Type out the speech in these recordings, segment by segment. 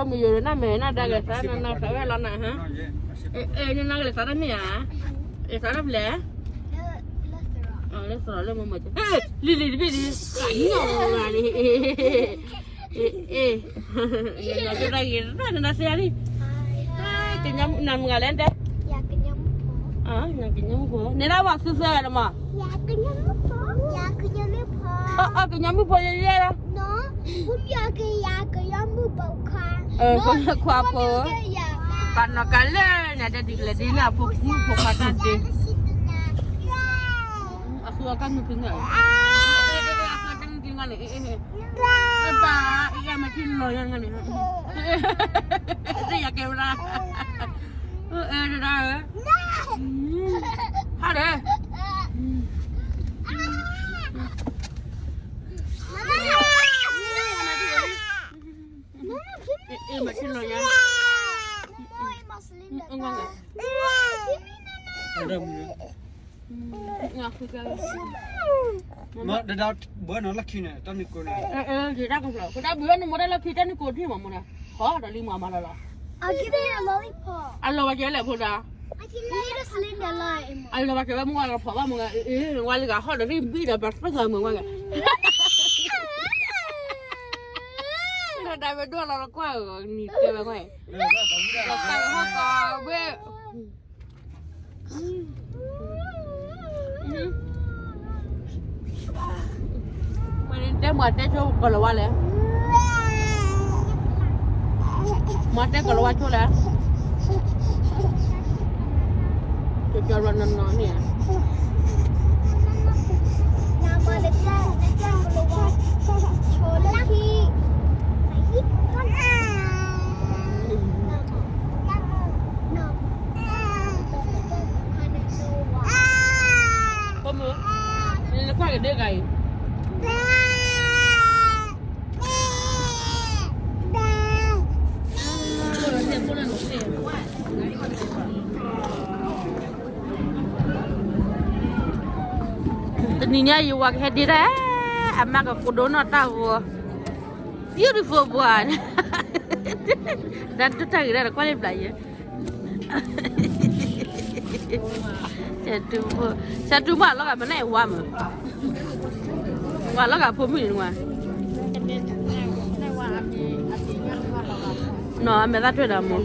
có mì rồi nó mẹ nó đang cái sao nó phải về lần này hả nhưng nó cái sao đó nè cái sao đó lẽ lấy sờ lên mà đi đi đi đi cảnh nhau là đi nó cái này nó xe đi cái nhóm nằm ngả lên đấy cái nhóm của này đâu mà sơ sơ đâu mà cái nhóm cái nhóm mua gì vậy đó nó cũng cái nhóm mua bầu con là khoa bơ còn nó cái lên này để đi nào phục khát đi aku akan mendengar. Aku akan mendengar ni. Apa? Ia macam loyang ni. Itu ya kamera. Dah. Ada. Macam loyang. Enggak. Ada mà đã đào bữa nó là khi này tao đi coi này thì ra không rồi cái bữa nó mua đây là khi tao đi coi thì mà mua này khó là đi mà là I'll give you a lollipop. anh lo bao giờ lại phụ ra I need a cylinder light. anh lo bao giờ mua là phở mua cái ngoài cái họ đi biết là bắt thời mua cái là đại về đua là quá rồi nhịp kia mà ngoài là tay họ có bé mate cho kalau wale mate kalau wacu lah cho nó nè Nama dekat keluar chola ki có mưa nên nó quay cái đĩa gầy Ninya you work hedira amaga kudona tahu beautiful one dan tu tak kira kau ni belanja satu mak lo kat mana wam wam lo kat pumi ni wam no ame tak tu dah mu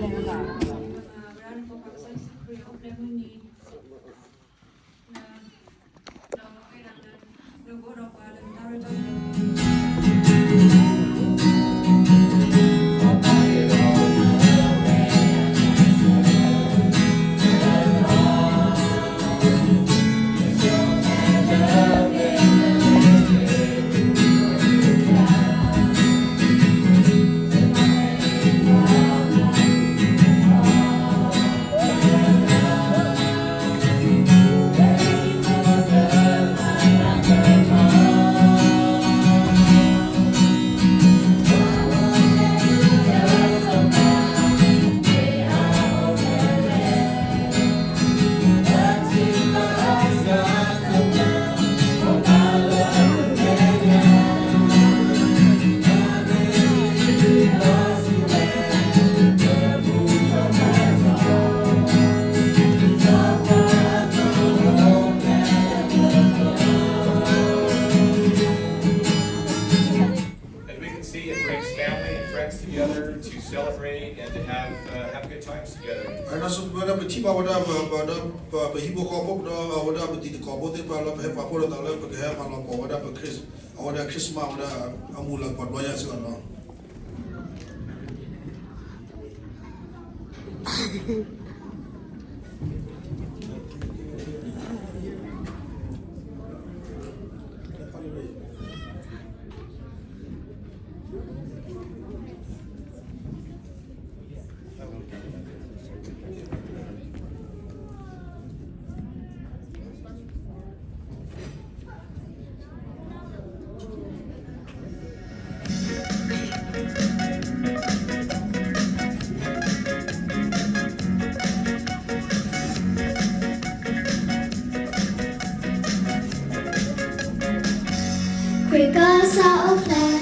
Quỷ cơ sao ốc lè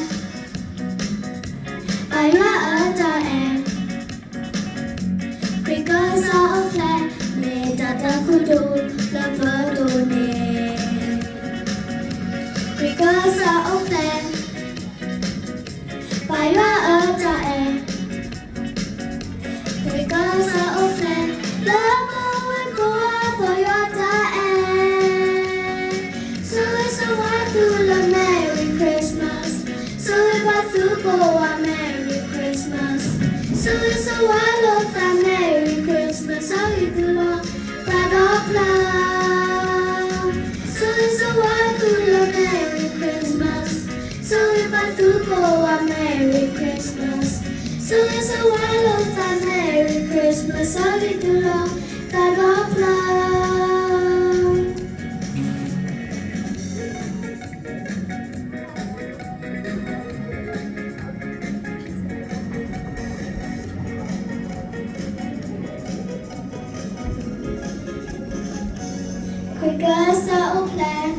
bài hoa ở cho em So it's a while of a Merry Christmas, all you do love, God of love. So it's a while of a Merry Christmas, so if I do go a Merry Christmas. So it's a while of a Merry Christmas, all you do love, God of love. Quicker sa upland,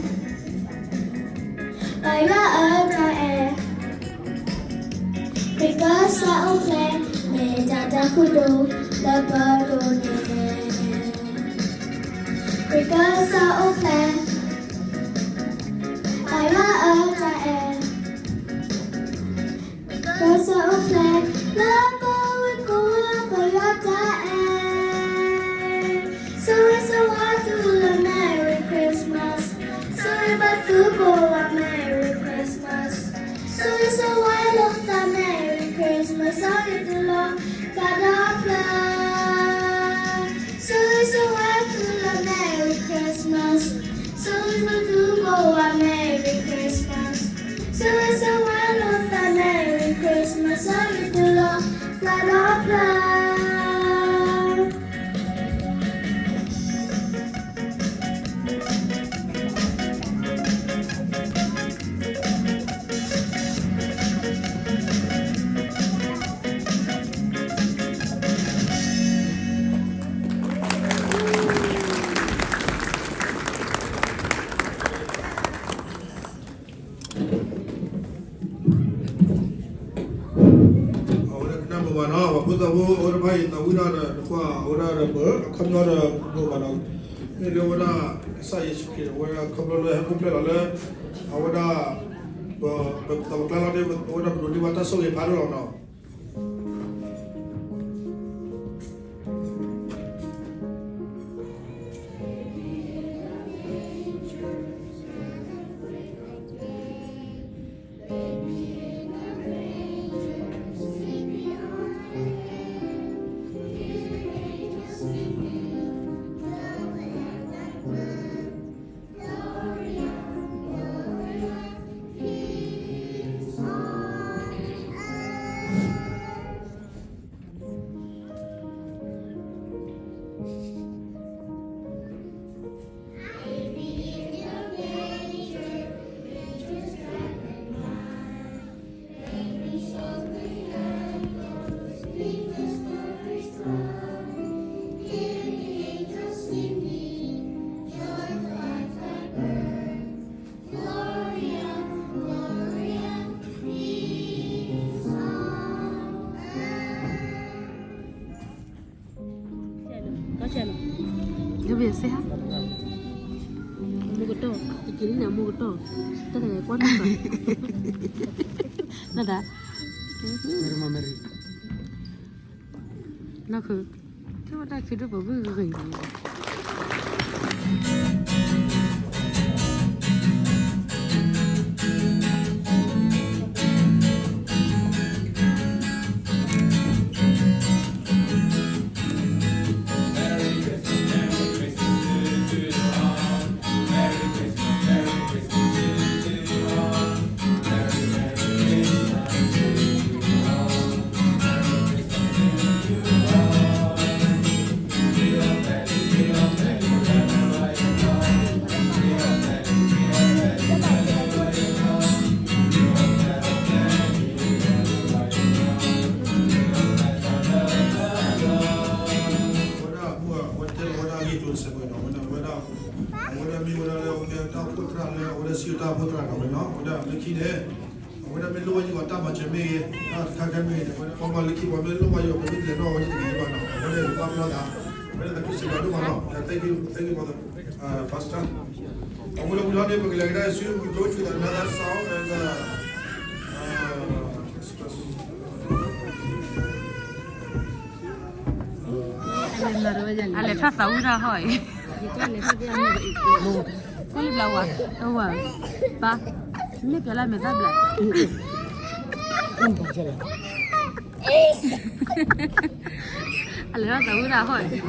Baila ở ta e. Quicker sa upland, Me dada kudo, Lapa do ne. Quicker sa upland, Baila ở ta e. Quicker sa upland, Lapa wiko baila ta e. So it's a wonderful Merry Christmas. So if I do go a Merry Christmas. So it's a while of the Merry Christmas. All you do love, God of love. So it's a while of the Merry Christmas. So if I do go a Merry Christmas. So it's a while of the Merry Christmas. All you do love, God of love. Buddha ora bai ta ura kwa ora ba khamna bo ba na ne le ora sa yesu ke ora khamna le ha kumple la ora ba ta kla la de ora ro di wata so ye pa lo na Dia biasa ya. Mau gedo, kecilnya mau gedo. Kita kayak kuat apa? Nada. Rumah Mary. Nak ke? Coba dah kita bawa gini. Thank you for the pastor. I'm going to go to another song and Ale ta sáu ra hỏi. Có liệp lâu à? Đâu à? Ba. Liệp cái lại mày ra lại. 알레라 나우라 헐.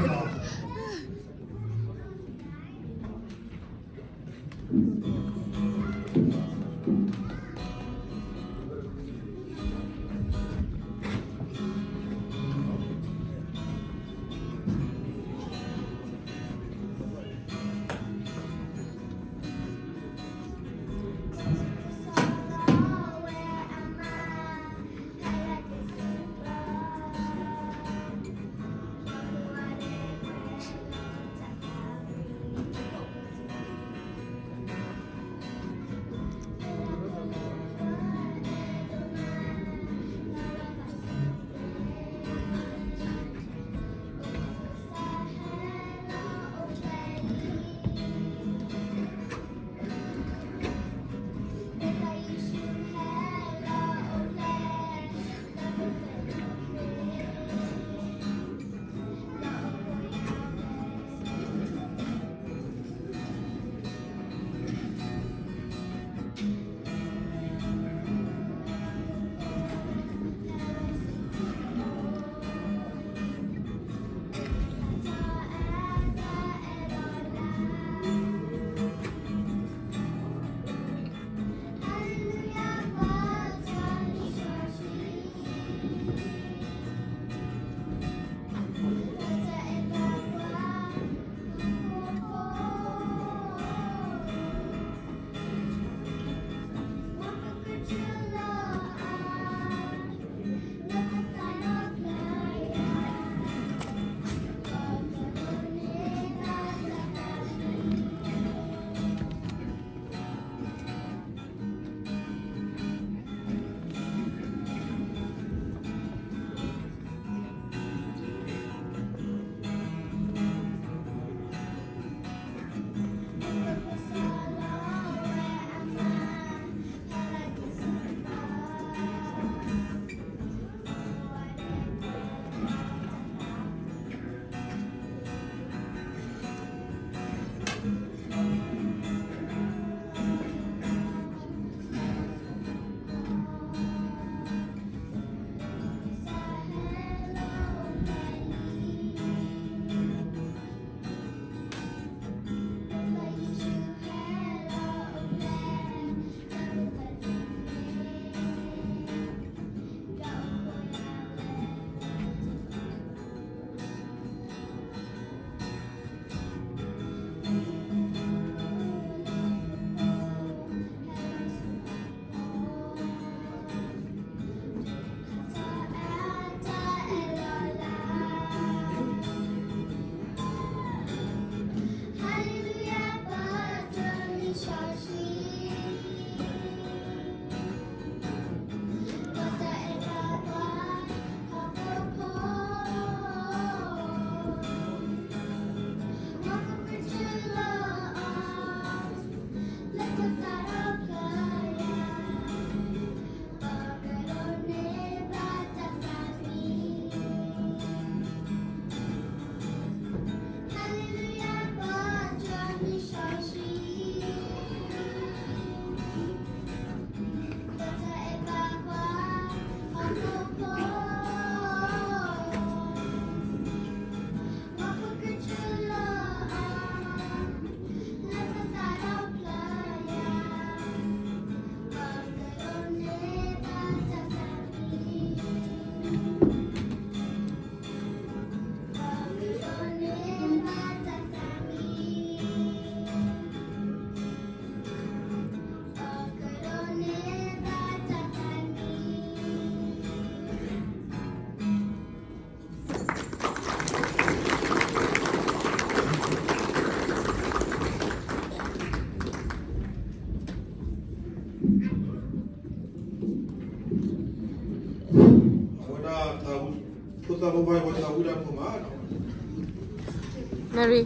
Mary,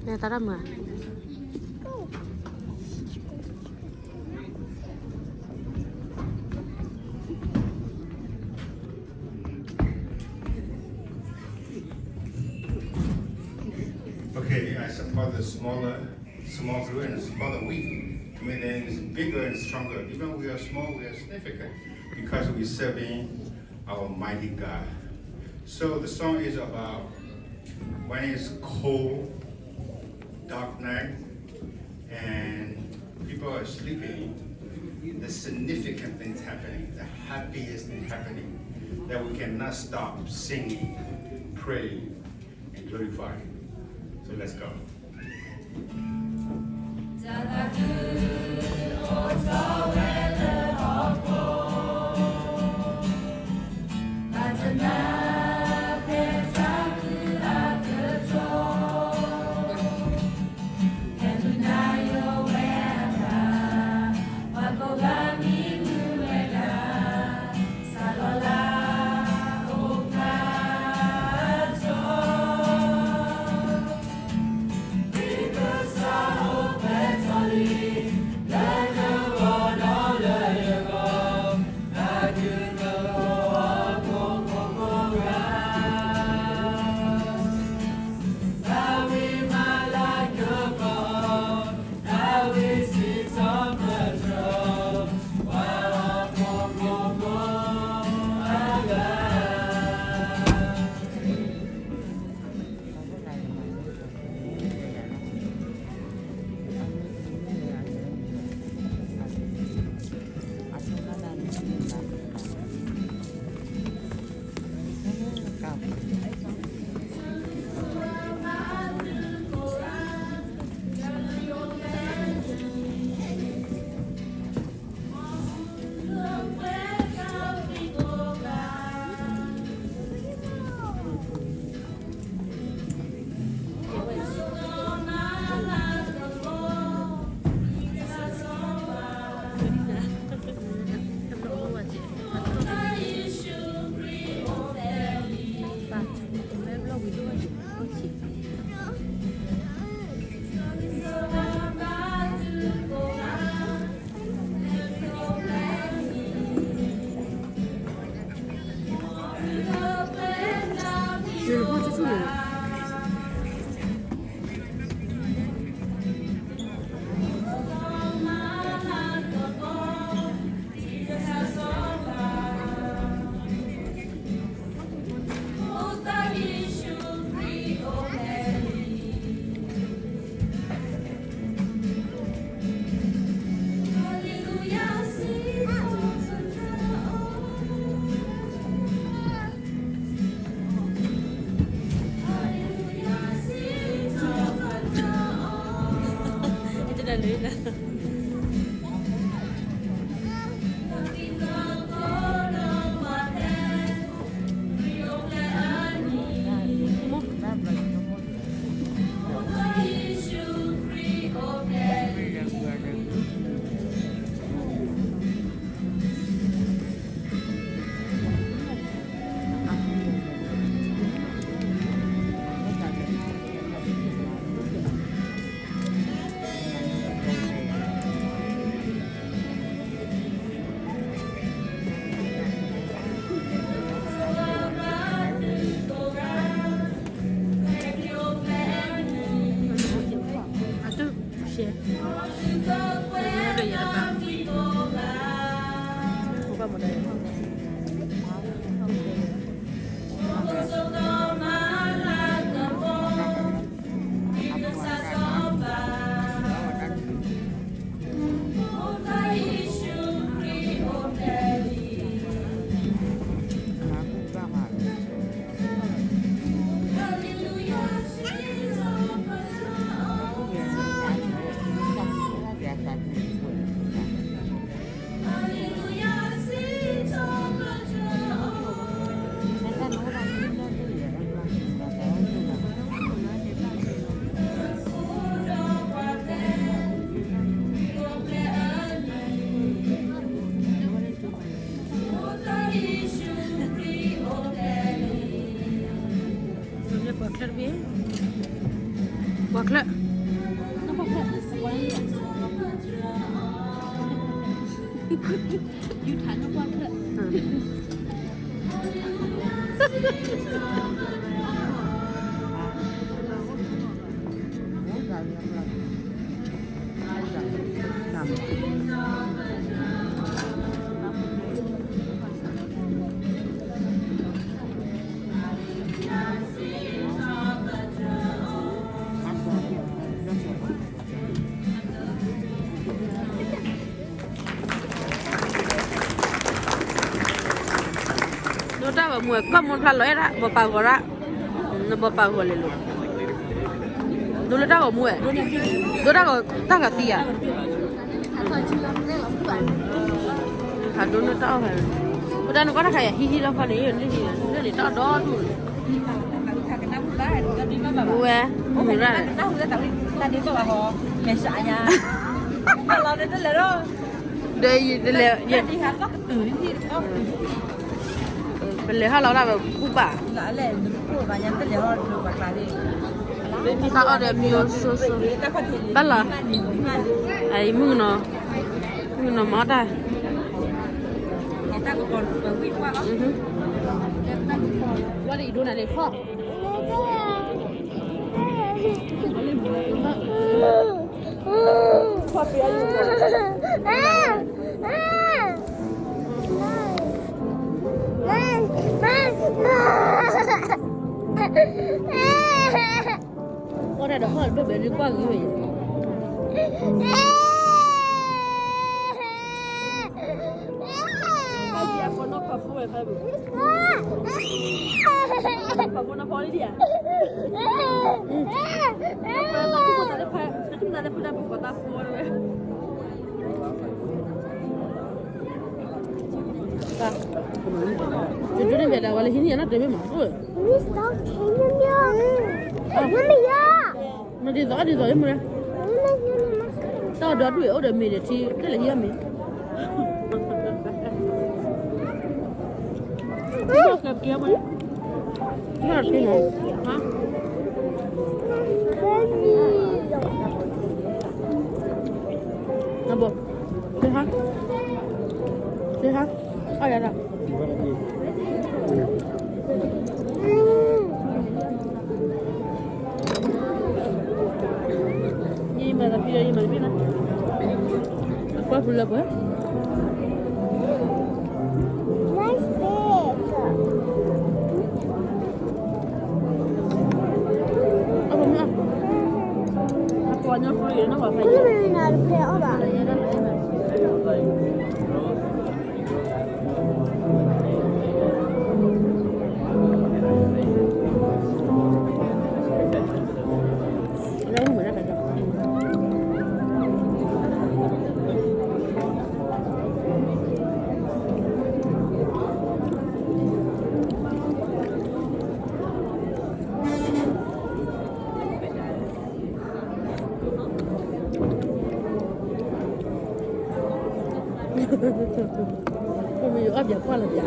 nè tao đã mời. Okay, I support the small fruit and smaller wheat. I mean, then it's bigger and stronger. Even we are small, we are significant. because we're serving our mighty God. So the song is about when it's cold, dark night, and people are sleeping, the significant things happening, the happiest things happening, that we cannot stop singing, praying, and glorifying. So let's go. Wakla. You thắng nó quạt lại. mua có một thằng lấy ra bỏ bao ra nó bỏ bao vào liền luôn đồ lấy ra ở mua đồ ra ở ta cả tia hạt đồ nó tao hả đồ ra nó có cái hi hi đâu phải đấy nó để tao đó luôn mua mua ra đây là bên lề họ là cụ bà sao ở đây nhiều số bắt là ấy mưng nó mót đây qua đi đu này để kho kho phía ở đây đó họ bị đi qua cái gì nó có phụ phải không? Có phụ nó bỏ đi à? Nó cũng chúng ta đã phụ được có ta phụ rồi. Dạ. Chúng tôi về đâu vậy? Hình như nó để mấy mỏ rồi. Nó đi rồi mà. Tao đợt đuổi ở đây mình để chi, cái là gì mình? Nó kẹp kia mà. Nó là cái này. Hả? Nó bộ. Đi hả? Đi hả? Ở đây đâu? Gì mà là video gì mà biết nè. Quá phụ lập á. Nó free nó bảo phải. Cái này là phải ở bà. Không bị áp dụng qua là vậy.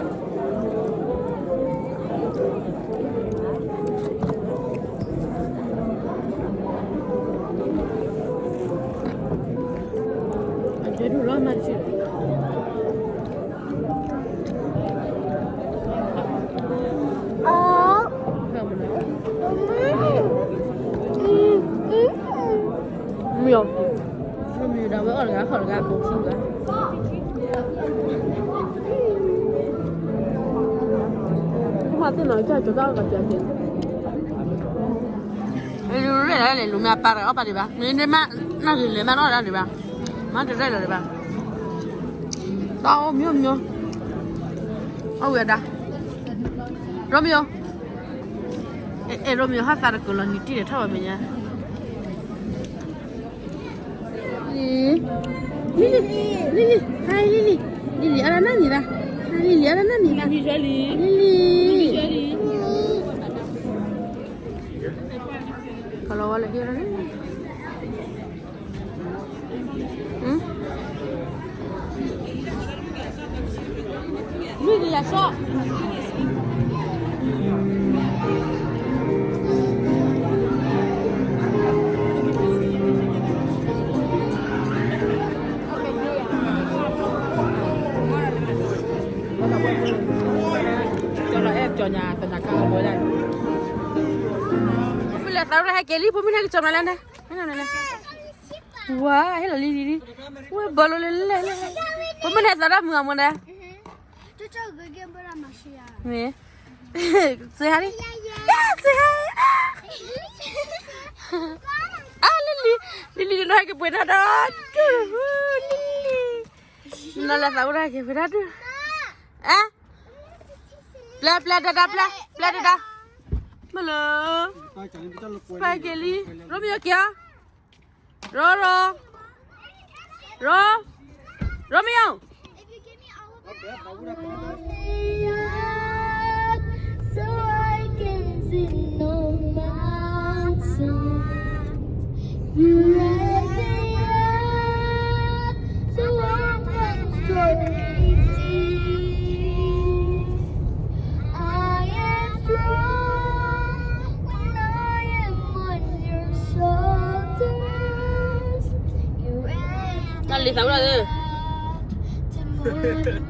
Anh chơi đủ rồi mà chị. Nhiều. Không nhiều đâu với ở khỏi gà bột xương cả. Mà tôi nói cho tao cả chuyện. Lu này lu mẹ para ở đi ba. Nên mà nó gì mà nó ra đi ba. Mà cái này là đi ba. Tao miêu miêu. Ôi da. Romeo. Romeo hát ta được cái lần đi để thao mình nha. Lily, hai Lily. Lily ada nani dah? Lily ada nani dah? Lily. Kalau awak lagi ada ni? Ni dia sok. Cho nhà cao mới đây. Bây giờ tao ra hai cái clip mình hay chụp lại đây. Này. Wow, hello Lily. Wow, balo lên. Mình hay ra mưa mà đây. Tôi cho người game bữa mà xia. Nè. Say hi đi. Yeah, say hi. Lily nó hay cái bữa đó. Lily. Nó là tao ra cái bữa đó. À? Pla dada. Malo. Coi chẳng biết lúc quên. Spaghetti. Romeo kìa. Ro. Romeo. So I can sing no mountain. You raise me up so I can slowly see. I am strong when I am on your shoulders. You raise Dale, sabrá de. to move.